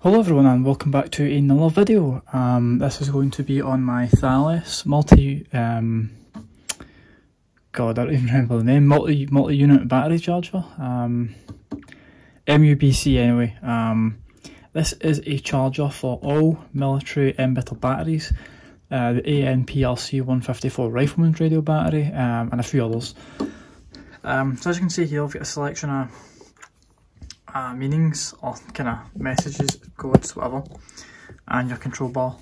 Hello everyone and welcome back to another video. This is going to be on my Thales multi God, I don't even remember the name, multi-unit battery charger. MUBC anyway. This is a charger for all military MBITR batteries, the PRC-152 rifleman's radio battery, and a few others. So as you can see here, I've got a selection of meanings or kind of messages, codes, whatever, and your control bar.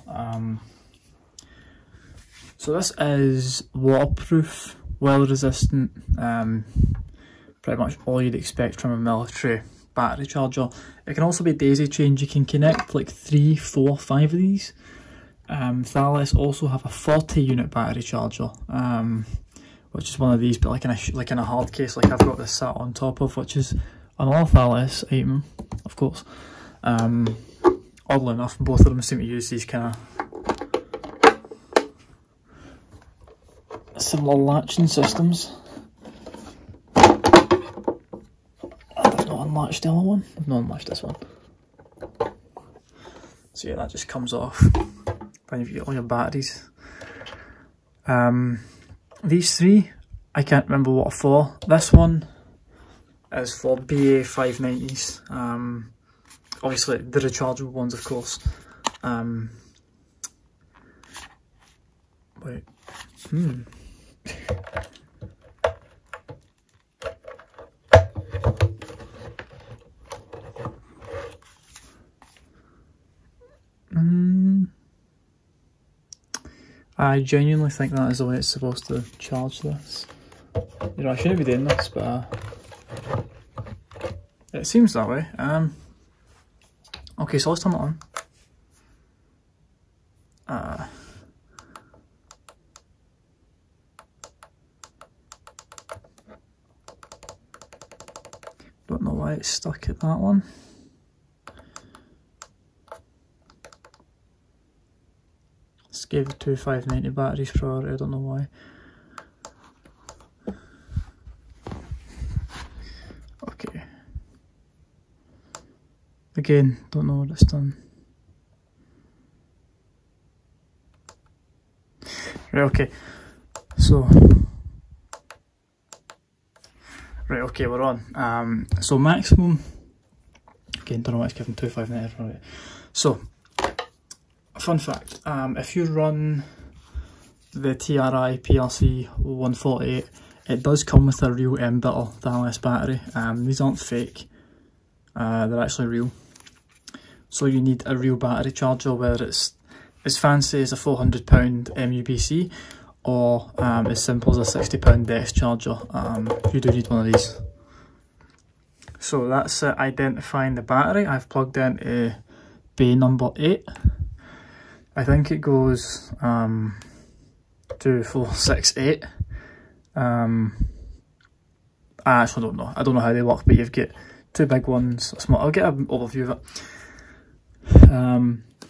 So this is waterproof, weather resistant, pretty much all you'd expect from a military battery charger. It can also be daisy chained. You can connect like 3, 4, 5 of these. Thales also have a 40-unit battery charger, which is one of these, but like in a hard case, like I've got this sat on top of, which is another Thales item, of course. Oddly enough, both of them seem to use these kind of similar latching systems. I've not unlatched the other one. I've not unlatched this one. So yeah, that just comes off when you've got all your batteries. These three, I can't remember what for. This one is for BA590s. Obviously the rechargeable ones, of course. Wait. I genuinely think that is the way it's supposed to charge this. You know, I shouldn't be doing this, but it seems that way. Okay, so let's turn it on. Don't know why it's stuck at that one. Let's give the two 590 batteries priority, I don't know why. Okay. Again, don't know what it's done. Right, okay. So right, okay, we're on. So maximum, again, don't know why it's given 259 for it. So, fun fact, if you run the TRI PRC-148, it does come with a real MBITR Thales battery. These aren't fake, they're actually real. So you need a real battery charger, whether it's as fancy as a £400 MUBC or as simple as a £60 desk charger. You do need one of these. So that's identifying the battery. I've plugged into bay number 8. I think it goes 2, 4, 6, 8. I actually don't know. I don't know how they work, but you've got two big ones, a small. I'll get an overview of it.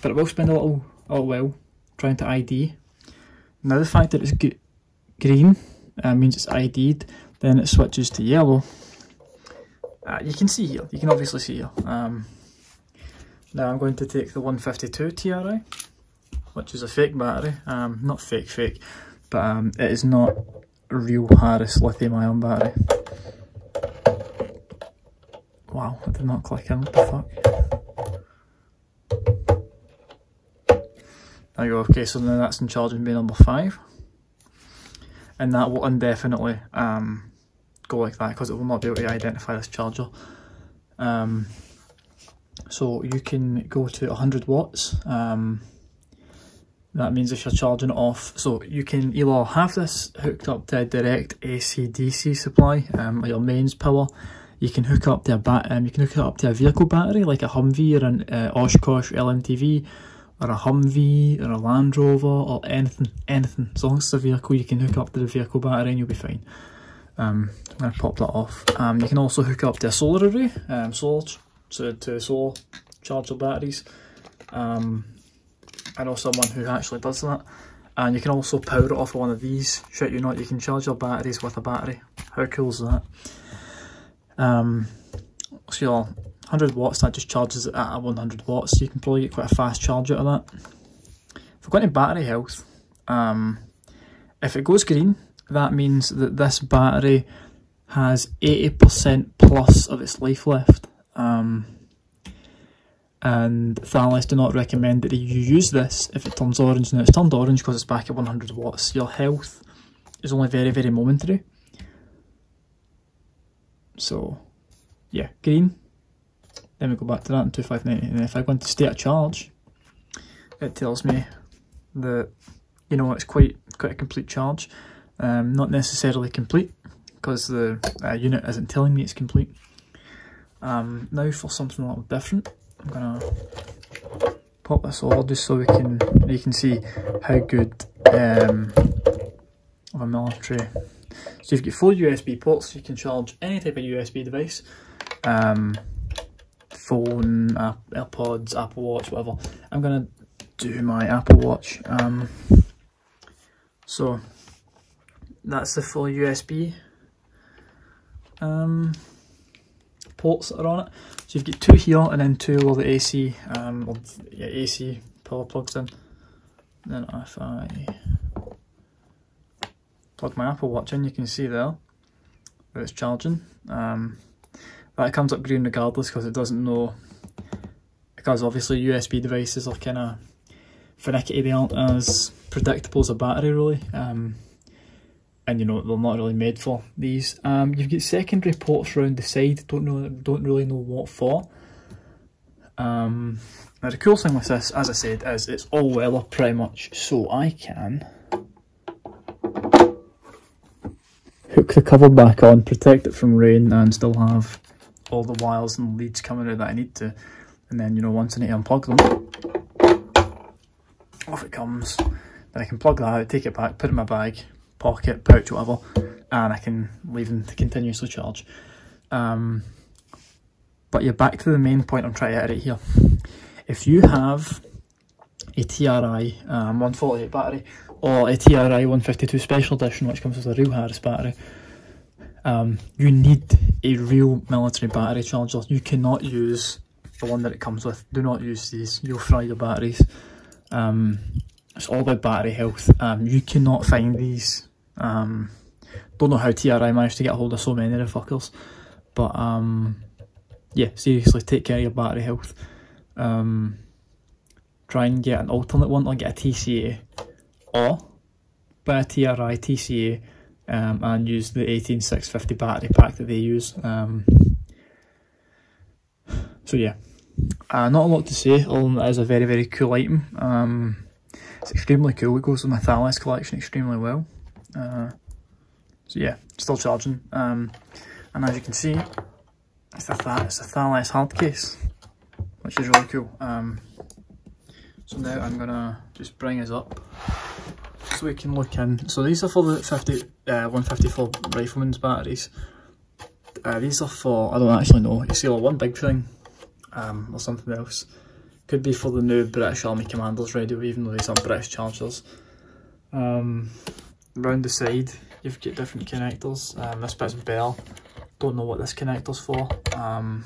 But it will spend a little while trying to ID. Now the fact that it's green means it's ID'd, then it switches to yellow. You can see here, you can obviously see here. Now I'm going to take the 152 TRI, which is a fake battery. Not fake, but it is not a real Harris lithium ion battery. Wow, I did not click in, what the fuck? There you go, okay, so now that's in charge in bay number 5. And that will indefinitely go like that, because it will not be able to identify this charger. So you can go to 100 watts. That means if you're charging it off, so you can either have this hooked up to a direct AC/DC supply, like your mains power. You can hook up to a vehicle battery, like a Humvee or an Oshkosh LMTV, or a Humvee or a Land Rover or anything. As long as it's a vehicle, you can hook up to the vehicle battery and you'll be fine. I'm going to pop that off. You can also hook up to a solar array, to solar charger batteries. I know someone who actually does that. And you can also power it off of one of these. Shit you not, you can charge your batteries with a battery. How cool is that? So your 100 watts, that just charges it at 100 watts, so you can probably get quite a fast charge out of that. If we're going to battery health, if it goes green, that means that this battery has 80% plus of its life left. And Thales do not recommend that you use this if it turns orange. Now it's turned orange because it's back at 100 watts. Your health is only very, very momentary. So yeah, green. Then we go back to that in 2590, and if I go into state of charge, it tells me that, you know, it's quite a complete charge. Not necessarily complete, because the unit isn't telling me it's complete. Now for something a little different, I'm gonna pop this all just so you can see how good of a military. So you've got 4 USB ports, so you can charge any type of USB device, phone, AirPods, Apple Watch, whatever. I'm gonna do my Apple Watch. So that's the full USB ports that are on it. So you've got 2 here and then 2 where the AC, AC power plugs in. Then if I plug my Apple Watch in, you can see there that it's charging. That comes up green regardless, because it doesn't know, because obviously USB devices are kind of finicky, they aren't as predictable as a battery really. And you know, they're not really made for these. You've got secondary ports around the side, don't really know what for. Now the cool thing with this, as I said, is it's all weather pretty much, so I can hook the cover back on, protect it from rain, and still have all the wires and leads coming out that I need to. And then, you know, once I need to unplug them, off it comes. Then I can plug that out, take it back, put it in my bag, pocket, pouch, whatever, and I can leave them to continuously charge. But yeah, back to the main point I'm trying to iterate here. If you have a TRI 148 battery, or a TRI 152 Special Edition, which comes with a real Harris battery, you need a real military battery charger. You cannot use the one that it comes with. Do not use these, you'll fry your batteries. It's all about battery health. You cannot find these. Don't know how TRI managed to get a hold of so many of the fuckers, but yeah, seriously, take care of your battery health. Try and get an alternate one, or get a TCA, or buy a TRI TCA and use the 18650 battery pack that they use. So yeah, not a lot to say, although it is a very, very cool item. It's extremely cool, it goes with my Thales collection extremely well. So yeah, still charging. And as you can see, it's a Thales hard case, which is really cool. So now I'm gonna just bring us up so we can look in. So these are for the 154 Rifleman's batteries. These are for, I don't actually know, it's either one big thing or something else. Could be for the new British Army Commander's radio, even though these are British chargers. Round the side, you've got different connectors. This bit's bare, don't know what this connector's for. And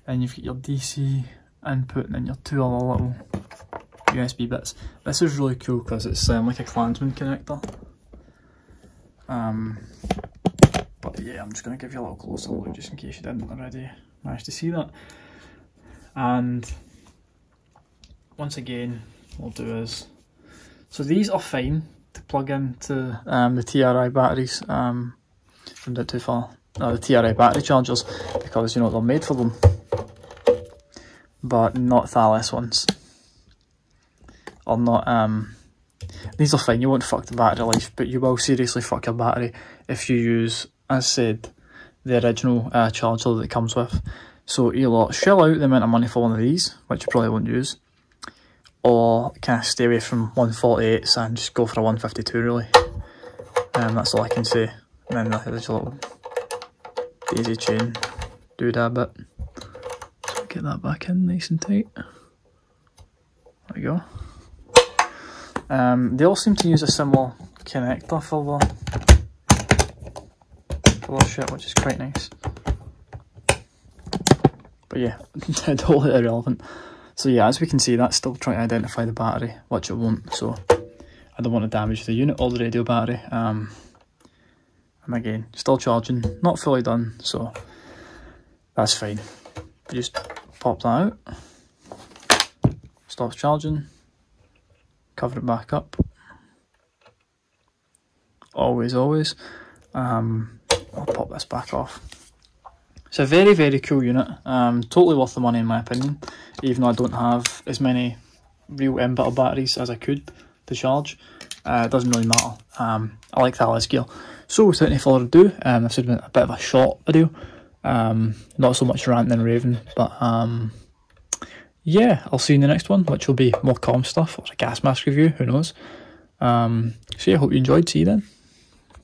you've got your DC input and then your 2 other little USB bits. This is really cool because it's like a Klansman connector. But yeah, I'm just going to give you a little closer look just in case you didn't already manage to see that. And once again, what we'll do is, so these are fine to plug into the TRI batteries. From not too far. The TRI battery chargers, because you know they're made for them, but not Thales ones. Or not. These are fine. You won't fuck the battery life, but you will seriously fuck your battery if you use, as said, the original charger that it comes with. So either shell out the amount of money for one of these, which you probably won't use, or kind of stay away from 148s and just go for a 152 really. That's all I can say. And then there's a little daisy chain doodad bit. So get that back in nice and tight. There we go. They all seem to use a similar connector for the shit, which is quite nice. But But yeah, totally irrelevant. So yeah, as we can see, that's still trying to identify the battery, which it won't, so I don't want to damage the unit or the radio battery. And again, still charging, not fully done, so that's fine. Just pop that out, stops charging, cover it back up. Always. I'll pop this back off. It's a very, very cool unit. Totally worth the money in my opinion, even though I don't have as many real MBITR batteries as I could to charge. It doesn't really matter. I like Thales gear. So without any further ado, this has been a bit of a short video. Not so much ranting and raving, but yeah, I'll see you in the next one, which will be more comm stuff or a gas mask review, who knows. So yeah, hope you enjoyed. See you then.